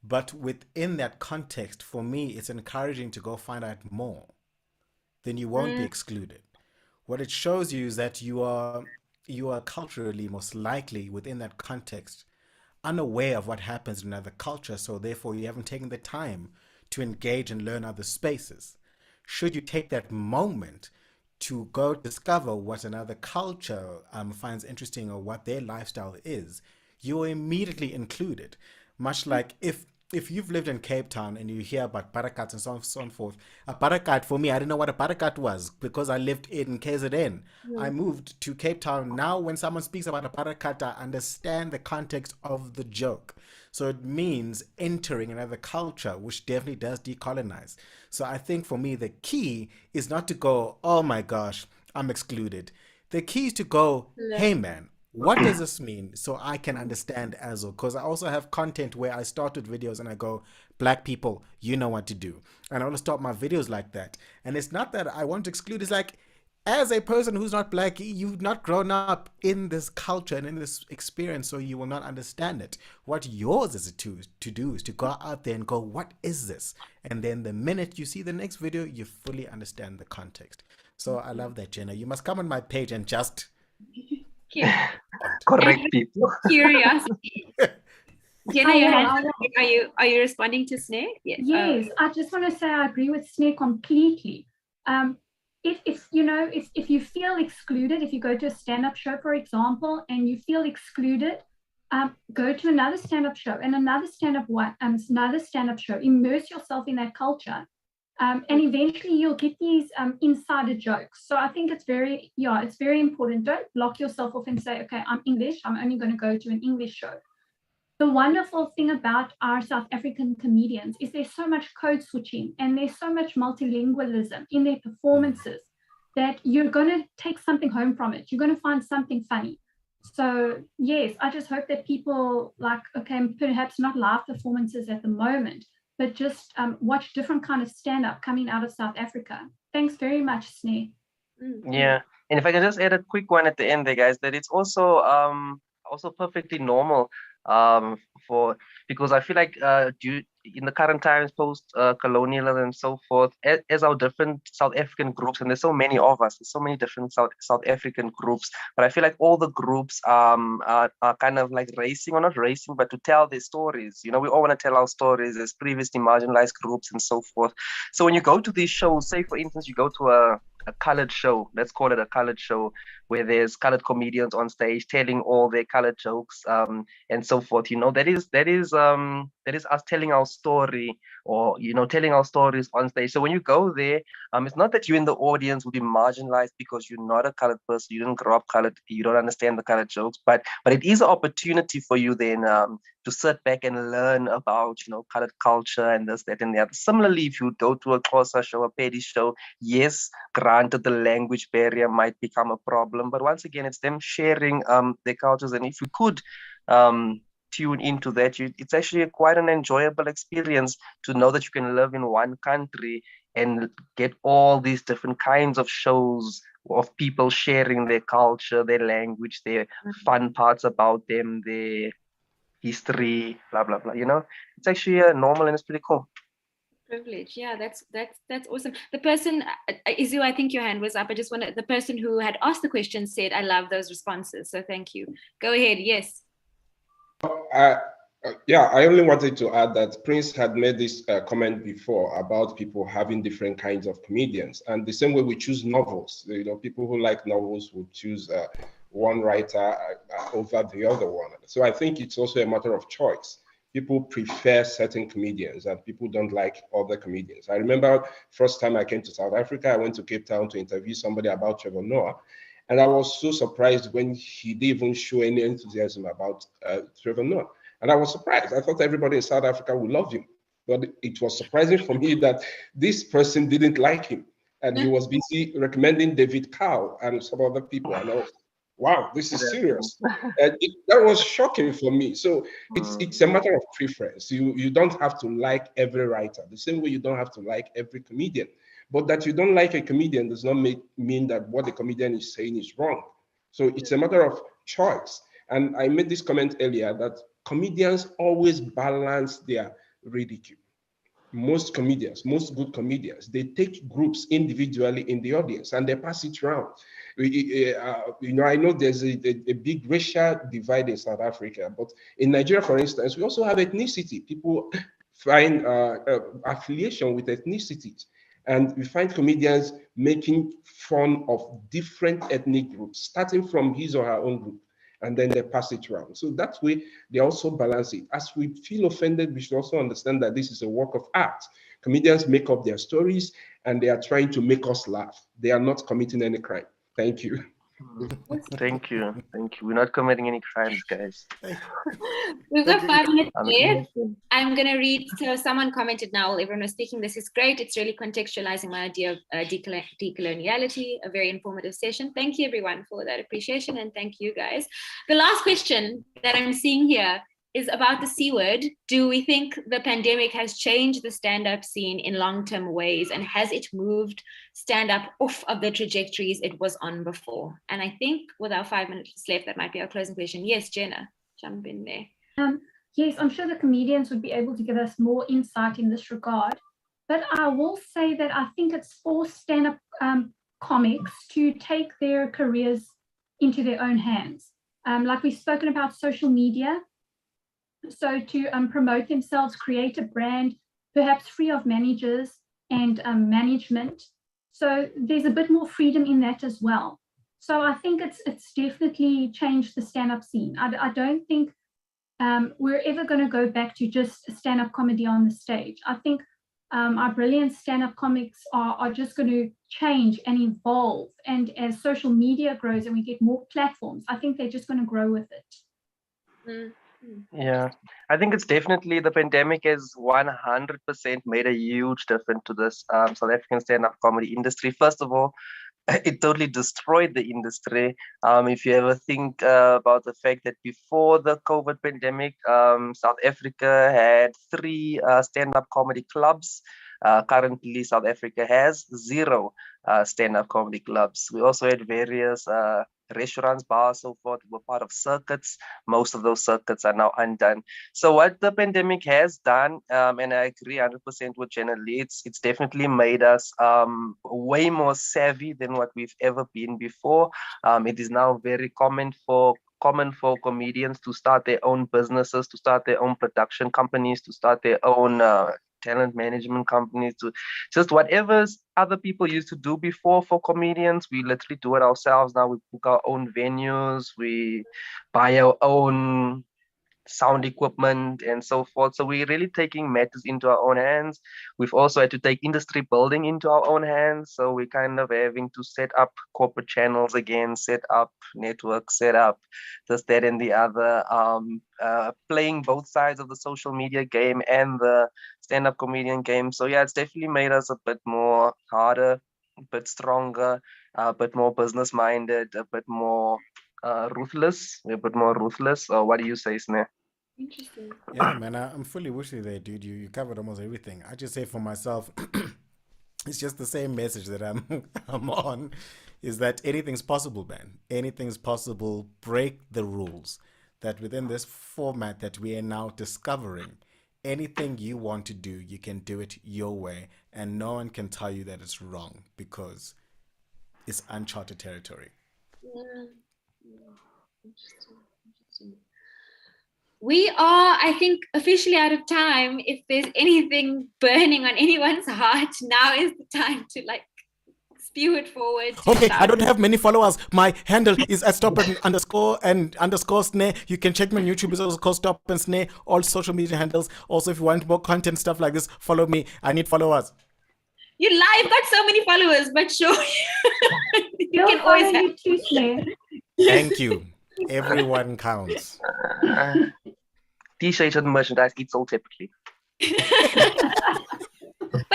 but within that context, for me, it's encouraging to go find out more. Then you won't be excluded. What it shows you is that you are culturally most likely within that context unaware of what happens in another culture, so therefore you haven't taken the time to engage and learn other spaces. Should you take that moment to go discover what another culture finds interesting or what their lifestyle is, you're immediately included. Much like if you've lived in Cape Town and you hear about barakats and so on and so forth, a barakat for me, I didn't know what a barakat was because I lived in KZN. I moved to Cape Town. Now when someone speaks about a barakat, I understand the context of the joke. So it means entering another culture, which definitely does decolonize. So I think for me, the key is not to go, oh my gosh, I'm excluded. The key is to go, hey man, what does this mean? So I can understand as well. Because I also have content where I start with videos and I go, Black people, you know what to do. And I want to start my videos like that. And it's not that I want to exclude. It's like, as a person who's not black, you've not grown up in this culture and in this experience, so you will not understand it. What yours is to do is to go out there and go, what is this? And then the minute you see the next video, you fully understand the context. So I love that, Jenna. You must come on my page and just correct people. Curiosity. Jenna, are you responding to Sneh? Yes, I just want to say I agree with Sneh completely. If you feel excluded, if you go to a stand-up show, for example, and you feel excluded, go to another stand-up show and another stand-up show. Immerse yourself in that culture, and eventually you'll get these insider jokes. So I think it's very important. Don't block yourself off and say, okay, I'm English, I'm only going to go to an English show. The wonderful thing about our South African comedians is there's so much code switching and there's so much multilingualism in their performances that you're going to take something home from it. You're going to find something funny. So yes, I just hope that people perhaps not live performances at the moment, but just watch different kind of stand-up coming out of South Africa. Thanks very much, Sneh. Yeah, and if I can just add a quick one at the end there, guys, that it's also perfectly normal because I feel like in the current times, post-colonial and so forth, as our different South African groups, and there's so many of us, there's so many different South African groups, but I feel like all the groups are kind of like racing, or not racing, but to tell their stories. We all want to tell our stories as previously marginalized groups and so forth. So when you go to these shows, say for instance, you go to a colored show, let's call it a colored show, where there's colored comedians on stage telling all their colored jokes and so forth. That is us telling our story, or telling our stories on stage. So when you go there, it's not that you in the audience will be marginalized because you're not a colored person, you didn't grow up colored, you don't understand the colored jokes, but it is an opportunity for you then to sit back and learn about colored culture and this, that, and the other. Similarly, if you go to a Xhosa show, a Pedi show, yes, granted the language barrier might become a problem, but once again, it's them sharing their cultures. And if you could tune into that, it's actually quite an enjoyable experience to know that you can live in one country and get all these different kinds of shows of people sharing their culture, their language, their fun parts about them, their history, blah blah blah. It's actually normal and it's pretty cool. Privilege. Yeah, that's awesome. The person, Izu, I think your hand was up. The person who had asked the question said, I love those responses. So thank you. Go ahead. Yes. I only wanted to add that Prince had made this comment before about people having different kinds of comedians. And the same way we choose novels, people who like novels would choose one writer over the other one. So I think it's also a matter of choice. People prefer certain comedians and people don't like other comedians. I remember first time I came to South Africa, I went to Cape Town to interview somebody about Trevor Noah. And I was so surprised when he didn't even show any enthusiasm about Trevor Noah. And I was surprised. I thought everybody in South Africa would love him. But it was surprising for me that this person didn't like him. And he was busy recommending David Cow and some other people. And I was, wow, this is serious. And that was shocking for me. So it's a matter of preference. You don't have to like every writer, the same way you don't have to like every comedian. But that you don't like a comedian does not mean that what the comedian is saying is wrong. So it's a matter of choice. And I made this comment earlier that comedians always balance their ridicule. Most good comedians, they take groups individually in the audience and they pass it around. I know there's a big racial divide in South Africa, but in Nigeria, for instance, we also have ethnicity. People find affiliation with ethnicities. And we find comedians making fun of different ethnic groups, starting from his or her own group, and then they pass it around. So that way, they also balance it. As we feel offended, we should also understand that this is a work of art. Comedians make up their stories, and they are trying to make us laugh. They are not committing any crime. Thank you. Thank you. We're not committing any crimes, guys. We've got 5 minutes left. I'm going to read. So someone commented now while everyone was speaking, this is great. It's really contextualizing my idea of decoloniality, a very informative session. Thank you, everyone, for that appreciation. And thank you, guys. The last question that I'm seeing here is about the C word. Do we think the pandemic has changed the stand-up scene in long-term ways, and has it moved stand-up off of the trajectories it was on before? And I think with our 5 minutes left, that might be our closing question. Yes, Jenna, jump in there. Yes, I'm sure the comedians would be able to give us more insight in this regard. But I will say that I think it's for stand-up comics to take their careers into their own hands. Like we've spoken about social media, so to promote themselves, create a brand, perhaps free of managers and management. So there's a bit more freedom in that as well. So I think it's definitely changed the stand-up scene. I don't think we're ever going to go back to just stand-up comedy on the stage. I think our brilliant stand-up comics are just going to change and evolve. And as social media grows and we get more platforms, I think they're just going to grow with it. Yeah, I think it's definitely, the pandemic has 100% made a huge difference to this South African stand-up comedy industry. First of all, it totally destroyed the industry. If you ever think about the fact that before the COVID pandemic, South Africa had 3 stand-up comedy clubs. Currently, South Africa has 0 stand-up comedy clubs. We also had various restaurants, bars, so forth, were part of circuits. Most of those circuits are now undone. So what the pandemic has done, and I agree 100% with Jenna Lee, it's definitely made us way more savvy than what we've ever been before. It is now very common for comedians to start their own businesses, to start their own production companies, to start their own talent management companies, to just whatever other people used to do before for comedians. We literally do it ourselves now. We book our own venues, we buy our own sound equipment and so forth. So we're really taking matters into our own hands. We've also had to take industry building into our own hands. So we're kind of having to set up corporate channels again, set up networks, set up this, that, and the other, playing both sides of the social media game and the stand-up comedian game. So yeah, it's definitely made us a bit more harder, a bit stronger, a bit more business-minded, a bit more ruthless. We're a bit more ruthless. What do you say, Sneh? Interesting. Yeah, man, I'm fully with you there, dude. You covered almost everything. I just say for myself, it's just the same message that I'm on, is that anything's possible, man. Anything's possible. Break the rules. That within this format that we are now discovering, anything you want to do, you can do it your way, and no one can tell you that it's wrong because it's uncharted territory. Interesting. We are, I think, officially out of time. If there's anything burning on anyone's heart, now is the time to spew it forward. Okay, I don't have many followers. My handle is at stop and underscore sneh. You can check my YouTube, is also called stop and sneh. All social media handles. Also, if you want more content, stuff like this, follow me. I need followers. You lie, you've got so many followers, but sure. You can always have you too, Sneh. Thank you. Everyone counts. T-shirts and merchandise, it's all typically. But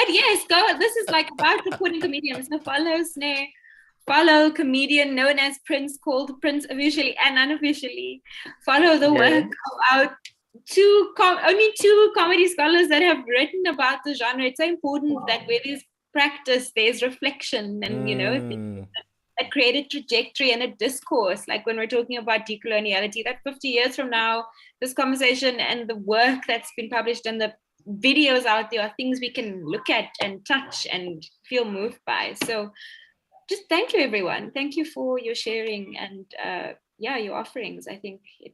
yes, go. This is about supporting comedians. So follow Sneh, follow comedian known as Prince, called Prince officially and unofficially. Follow the work of our only two comedy scholars that have written about the genre. It's so important that where there's practice, there's reflection, and a created trajectory and a discourse. Like when we're talking about decoloniality, that 50 years from now, this conversation and the work that's been published and the videos out there are things we can look at and touch and feel moved by. So just thank you, everyone. Thank you for your sharing and your offerings. I think it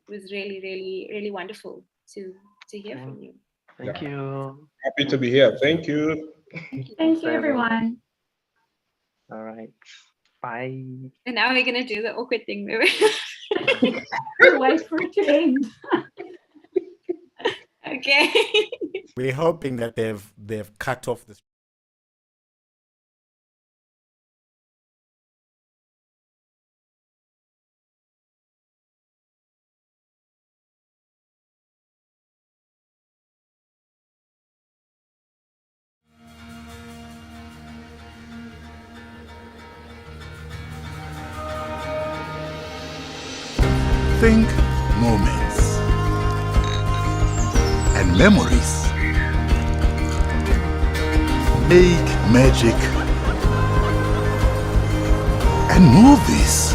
was really, really, really wonderful to hear from you. Thank you. Happy to be here. Thank you. Thank you, everyone. All right. Bye. And now we're going to do the awkward thing. Wait for it to end. Okay. We're hoping that they've cut off the Think Moments. and memories. Make magic and movies.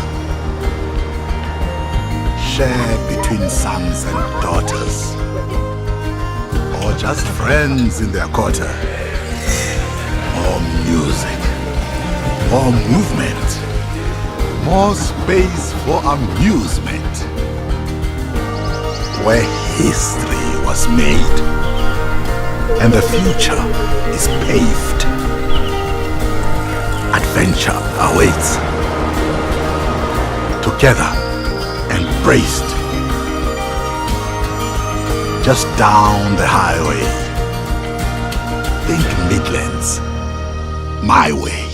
Share between sons and daughters, or just friends in their quarter. More music, more movement, more space for amusement, where history was made and the future is paved. Adventure awaits. Together, embraced, just down the highway. Think Midlands, my way.